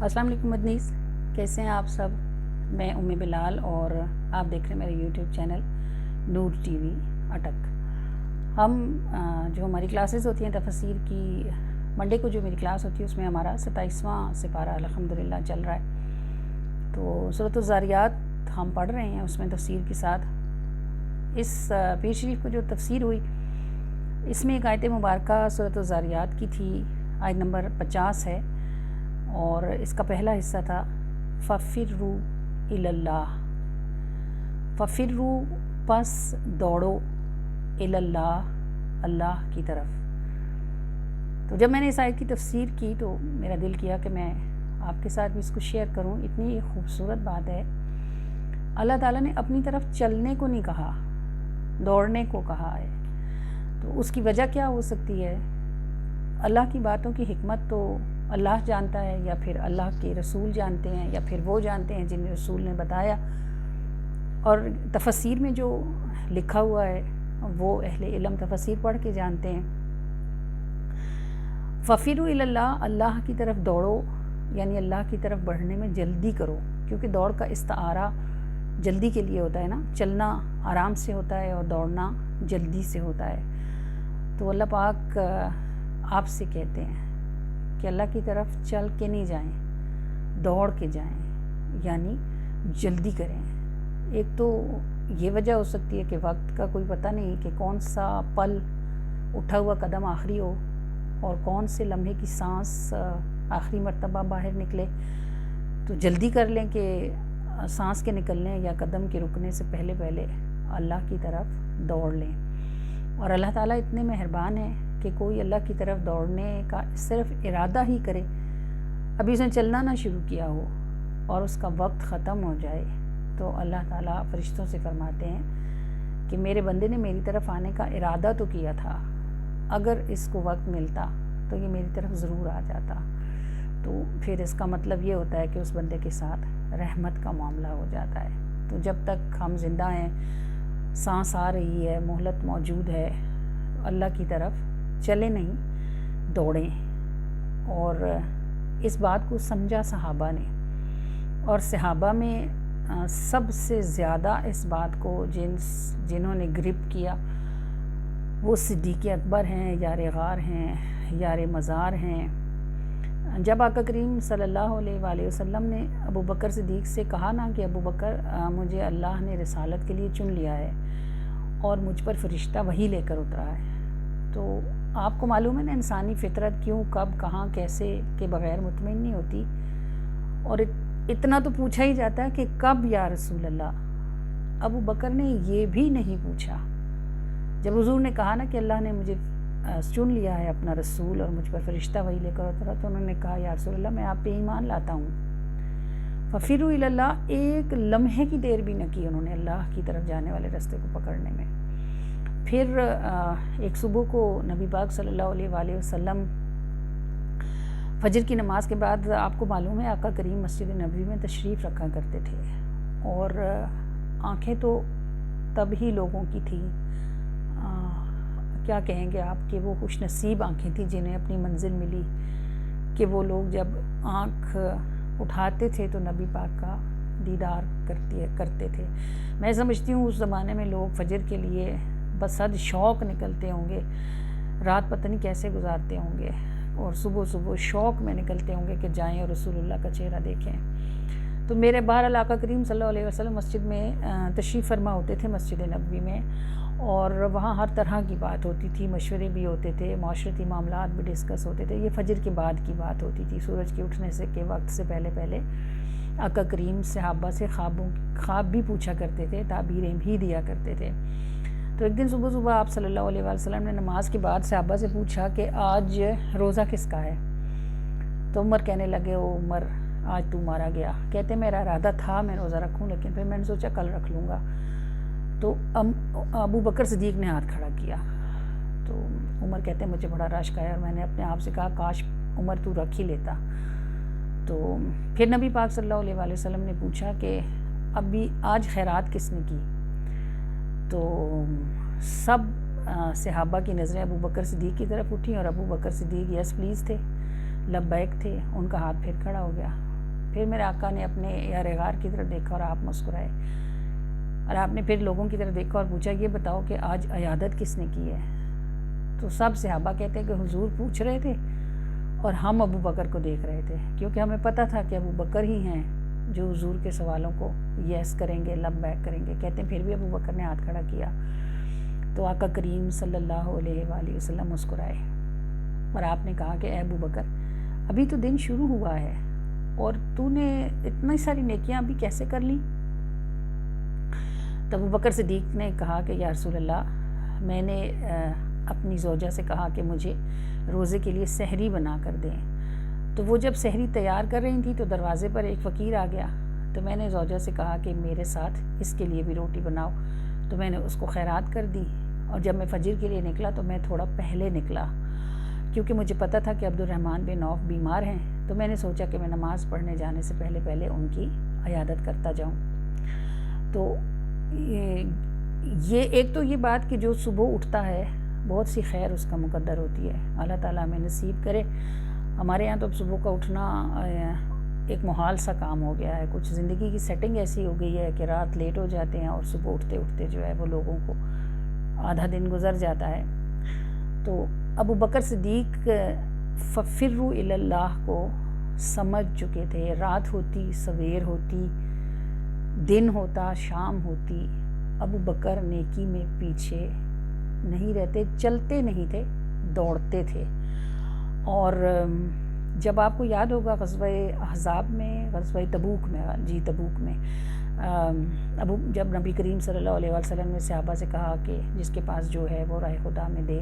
السلام علیکم مدنیز، کیسے ہیں آپ سب؟ میں بلال اور آپ دیکھ رہے ہیں میرے یوٹیوب چینل نور ٹی وی اٹک۔ ہم جو ہماری کلاسز ہوتی ہیں تفسیر کی، منڈے کو جو میری کلاس ہوتی ہے اس میں ہمارا 27واں سپارہ الحمدللہ چل رہا ہے۔ تو سورۃ الذاریات ہم پڑھ رہے ہیں، اس میں تفسیر کے ساتھ اس پیر شریف کو جو تفسیر ہوئی اس میں ایک آیت مبارکہ سورۃ الذاریات کی تھی، آیت نمبر 50 ہے، اور اس کا پہلا حصہ تھا فَفِرُّوا إِلَى اللَّهِ، فَفِرُّوا پس دوڑو إِلَى اللَّهِ اللہ کی طرف۔ تو جب میں نے اس آیت کی تفسیر کی تو میرا دل کیا کہ میں آپ کے ساتھ بھی اس کو شیئر کروں۔ اتنی خوبصورت بات ہے، اللہ تعالیٰ نے اپنی طرف چلنے کو نہیں کہا، دوڑنے کو کہا ہے۔ تو اس کی وجہ کیا ہو سکتی ہے؟ اللہ کی باتوں کی حکمت تو اللہ جانتا ہے، یا پھر اللہ کے رسول جانتے ہیں، یا پھر وہ جانتے ہیں جن رسول نے بتایا، اور تفسیر میں جو لکھا ہوا ہے وہ اہل علم تفسیر پڑھ کے جانتے ہیں۔ فَفِرُّوا إِلَى اللَّهِ، اللہ کی طرف دوڑو، یعنی اللہ کی طرف بڑھنے میں جلدی کرو، کیونکہ دوڑ کا استعارہ جلدی کے لیے ہوتا ہے نا، چلنا آرام سے ہوتا ہے اور دوڑنا جلدی سے ہوتا ہے۔ تو اللہ پاک آپ سے کہتے ہیں کہ اللہ کی طرف چل کے نہیں جائیں، دوڑ کے جائیں، یعنی جلدی کریں۔ ایک تو یہ وجہ ہو سکتی ہے کہ وقت کا کوئی پتہ نہیں کہ کون سا پل اٹھا ہوا قدم آخری ہو اور کون سے لمحے کی سانس آخری مرتبہ باہر نکلے، تو جلدی کر لیں کہ سانس کے نکلنے یا قدم کے رکنے سے پہلے اللہ کی طرف دوڑ لیں۔ اور اللہ تعالیٰ اتنے مہربان ہیں کہ کوئی اللہ کی طرف دوڑنے کا صرف ارادہ ہی کرے، ابھی اس نے چلنا نہ شروع کیا ہو اور اس کا وقت ختم ہو جائے، تو اللہ تعالیٰ فرشتوں سے فرماتے ہیں کہ میرے بندے نے میری طرف آنے کا ارادہ تو کیا تھا، اگر اس کو وقت ملتا تو یہ میری طرف ضرور آ جاتا۔ تو پھر اس کا مطلب یہ ہوتا ہے کہ اس بندے کے ساتھ رحمت کا معاملہ ہو جاتا ہے۔ تو جب تک ہم زندہ ہیں، سانس آ رہی ہے، مہلت موجود ہے، اللہ کی طرف چلے نہیں، دوڑیں۔ اور اس بات کو سمجھا صحابہ نے، اور صحابہ میں سب سے زیادہ اس بات کو جنہوں نے گرپ کیا وہ صدیق اکبر ہیں، یار غار ہیں، یار مزار ہیں۔ جب آقا کریم صلی اللہ علیہ وآلہ وسلم نے ابو بکر صدیق سے کہا نا کہ ابو بکر مجھے اللہ نے رسالت کے لیے چن لیا ہے اور مجھ پر فرشتہ وہی لے کر اترا ہے، تو آپ کو معلوم ہے نا انسانی فطرت کیوں، کب، کہاں، کیسے کے بغیر مطمئن نہیں ہوتی، اور اتنا تو پوچھا ہی جاتا ہے کہ کب یا رسول اللہ۔ ابو بکر نے یہ بھی نہیں پوچھا۔ جب حضور نے کہا نا کہ اللہ نے مجھے چن لیا ہے اپنا رسول اور مجھ پر فرشتہ وہی لے کر اترا، تو انہوں نے کہا یا رسول اللہ میں آپ پہ ایمان لاتا ہوں۔ فَفِرُّوا إِلَى اللَّهِ، ایک لمحے کی دیر بھی نہ کی انہوں نے اللہ کی طرف جانے والے راستے کو پکڑنے میں۔ پھر ایک صبح کو نبی پاک صلی اللہ علیہ وآلہ وسلم فجر کی نماز کے بعد، آپ کو معلوم ہے آقا کریم مسجد نبوی میں تشریف رکھا کرتے تھے، اور آنکھیں تو تب ہی لوگوں کی تھیں، کیا کہیں گے آپ کہ وہ خوش نصیب آنکھیں تھیں جنہیں اپنی منزل ملی، کہ وہ لوگ جب آنکھ اٹھاتے تھے تو نبی پاک کا دیدار کرتے تھے۔ میں سمجھتی ہوں اس زمانے میں لوگ فجر کے لیے بصد شوق نکلتے ہوں گے، رات پتہ نہیں کیسے گزارتے ہوں گے، اور صبح صبح شوق میں نکلتے ہوں گے کہ جائیں اور رسول اللہ کا چہرہ دیکھیں۔ تو میرے بہرحال آقا کریم صلی اللہ علیہ وسلم مسجد میں تشریف فرما ہوتے تھے، مسجد نبوی میں، اور وہاں ہر طرح کی بات ہوتی تھی، مشورے بھی ہوتے تھے، معاشرتی معاملات بھی ڈسکس ہوتے تھے۔ یہ فجر کے بعد کی بات ہوتی تھی، سورج کے اٹھنے سے کے وقت سے پہلے آقا کریم صحابہ سے خواب بھی پوچھا کرتے تھے، تعبیریں بھی دیا کرتے تھے۔ تو ایک دن صبح آپ صلی اللہ علیہ وسلم نے نماز کے بعد صحابہ سے پوچھا کہ آج روزہ کس کا ہے؟ تو عمر کہنے لگے او عمر آج تو مارا گیا۔ کہتے میرا ارادہ تھا میں روزہ رکھوں، لیکن پھر میں نے سوچا کل رکھ لوں گا۔ تو ابو بکر صدیق نے ہاتھ کھڑا کیا، تو عمر کہتے ہیں مجھے بڑا رشک آیا اور میں نے اپنے آپ سے کہا کاش عمر تو رکھ ہی لیتا۔ تو پھر نبی پاک صلی اللہ علیہ وآلہ وسلم نے پوچھا کہ ابھی آج خیرات کس نے کی؟ تو سب صحابہ کی نظریں ابو بکر صدیق کی طرف اٹھیں، اور ابو بکر صدیق یس پلیز تھے، لبیک تھے، ان کا ہاتھ پھر کھڑا ہو گیا۔ پھر میرے آقا نے اپنے یار غار کی طرف دیکھا اور آپ مسکرائے، اور آپ نے پھر لوگوں کی طرف دیکھا اور پوچھا یہ بتاؤ کہ آج عیادت کس نے کی ہے؟ تو سب صحابہ کہتے ہیں کہ حضور پوچھ رہے تھے اور ہم ابو بکر کو دیکھ رہے تھے، کیونکہ ہمیں پتہ تھا کہ ابو بکر ہی ہیں جو حضور کے سوالوں کو یس کریں گے، لبیک کریں گے۔ کہتے ہیں پھر بھی ابو بکر نے ہاتھ کھڑا کیا تو آقا کریم صلی اللہ علیہ وآلہ وسلم مسکرائے اور آپ نے کہا کہ اے ابو بکر، ابھی تو دن شروع ہوا ہے اور تو نے اتنی ساری نیکیاں ابھی کیسے کر لی؟ تو ابو بکر صدیق نے کہا کہ یا رسول اللہ، میں نے اپنی زوجہ سے کہا کہ مجھے روزے کے لیے سحری بنا کر دیں، تو وہ جب سحری تیار کر رہی تھی تو دروازے پر ایک فقیر آ گیا، تو میں نے زوجہ سے کہا کہ میرے ساتھ اس کے لیے بھی روٹی بناؤ، تو میں نے اس کو خیرات کر دی، اور جب میں فجر کے لیے نکلا تو میں تھوڑا پہلے نکلا کیونکہ مجھے پتہ تھا کہ عبد الرحمن بن عوف بیمار ہیں، تو میں نے سوچا کہ میں نماز پڑھنے جانے سے پہلے ان کی عیادت کرتا جاؤں۔ تو یہ ایک تو یہ بات کہ جو صبح اٹھتا ہے بہت سی خیر اس کا مقدر ہوتی ہے، اللہ تعالیٰ ہمیں نصیب کرے۔ ہمارے یہاں تو اب صبح کا اٹھنا ایک محال سا کام ہو گیا ہے، کچھ زندگی کی سیٹنگ ایسی ہو گئی ہے کہ رات لیٹ ہو جاتے ہیں اور صبح اٹھتے جو ہے وہ لوگوں کو آدھا دن گزر جاتا ہے۔ تو ابو بکر صدیق ففروا الی اللہ کو سمجھ چکے تھے، رات ہوتی، سویر ہوتی، دن ہوتا، شام ہوتی، ابو بکر نیکی میں پیچھے نہیں رہتے، چلتے نہیں تھے، دوڑتے تھے۔ اور جب آپ کو یاد ہوگا غزوہ احزاب میں، غزوہ تبوک میں جب نبی کریم صلی اللہ علیہ وسلم نے صحابہ سے کہا کہ جس کے پاس جو ہے وہ راہ خدا میں دے،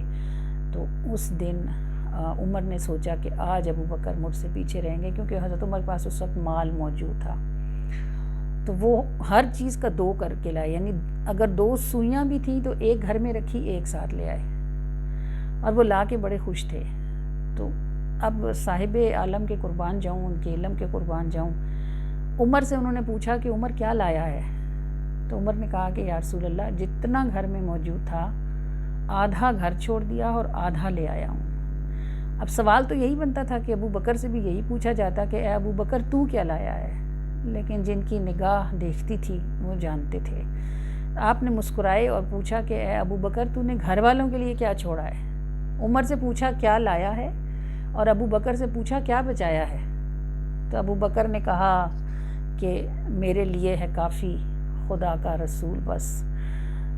تو اس دن عمر نے سوچا کہ آج ابو بکر مجھ سے پیچھے رہیں گے، کیونکہ حضرت عمر کے پاس اس وقت مال موجود تھا، تو وہ ہر چیز کا 2 کر کے لائے، یعنی اگر 2 سوئیاں بھی تھیں تو ایک گھر میں رکھی، ایک ساتھ لے آئے، اور وہ لا کے بڑے خوش تھے۔ تو اب صاحب عالم کے قربان جاؤں، ان کے علم کے قربان جاؤں، عمر سے انہوں نے پوچھا کہ عمر کیا لایا ہے؟ تو عمر نے کہا کہ یا رسول اللہ، جتنا گھر میں موجود تھا آدھا گھر چھوڑ دیا اور آدھا لے آیا ہوں۔ اب سوال تو یہی بنتا تھا کہ ابو بکر سے بھی یہی پوچھا جاتا کہ اے ابو بکر تو کیا لایا ہے، لیکن جن کی نگاہ دیکھتی تھی وہ جانتے تھے۔ آپ نے مسکرائے اور پوچھا کہ اے ابو بکر تو نے گھر والوں کے لیے کیا چھوڑا ہے؟ عمر سے پوچھا کیا لایا ہے، اور ابو بکر سے پوچھا کیا بچایا ہے؟ تو ابو بکر نے کہا کہ میرے لیے ہے کافی خدا کا رسول بس،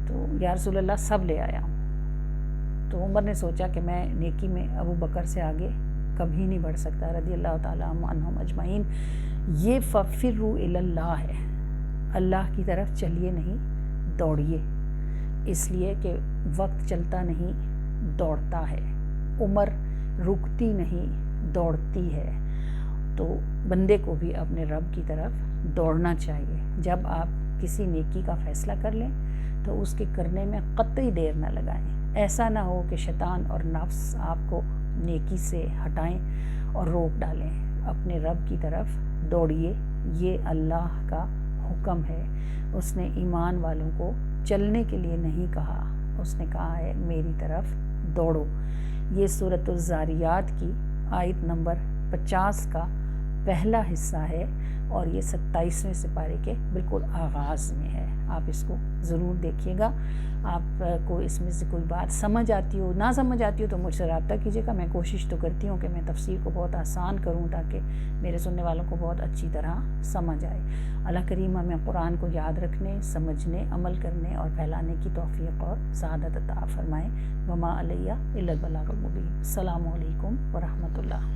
تو یا رسول اللہ سب لے آیا ہوں۔ تو عمر نے سوچا کہ میں نیکی میں ابو بکر سے آگے کبھی نہیں بڑھ سکتا، رضی اللہ تعالیٰ عنہم اجمعین۔ یہ ففروا الی اللہ ہے، اللہ کی طرف چلیے نہیں، دوڑیے، اس لیے کہ وقت چلتا نہیں، دوڑتا ہے، عمر رکتی نہیں، دوڑتی ہے۔ تو بندے کو بھی اپنے رب کی طرف دوڑنا چاہیے۔ جب آپ کسی نیکی کا فیصلہ کر لیں تو اس کے کرنے میں قطعی دیر نہ لگائیں، ایسا نہ ہو کہ شیطان اور نفس آپ کو نیکی سے ہٹائیں اور روک ڈالیں۔ اپنے رب کی طرف دوڑیے، یہ اللہ کا حکم ہے۔ اس نے ایمان والوں کو چلنے کے لیے نہیں کہا، اس نے کہا ہے میری طرف دوڑو۔ یہ سورۃ الزاریات کی آیت نمبر 50 کا پہلا حصہ ہے اور یہ 27ویں سپارے کے بالکل آغاز میں ہے۔ آپ اس کو ضرور دیکھیے گا۔ آپ کو اس میں سے کوئی بات سمجھ آتی ہو، نہ سمجھ آتی ہو تو مجھ سے رابطہ کیجیے گا۔ میں کوشش تو کرتی ہوں کہ میں تفسیر کو بہت آسان کروں تاکہ میرے سننے والوں کو بہت اچھی طرح سمجھ آئے۔ اللہ کریم ہمیں قرآن کو یاد رکھنے، سمجھنے، عمل کرنے اور پھیلانے کی توفیق اور سعادت عطا فرمائے۔ وما علیہ الا البلاغ المبین۔ السلام علیکم ورحمۃ اللہ۔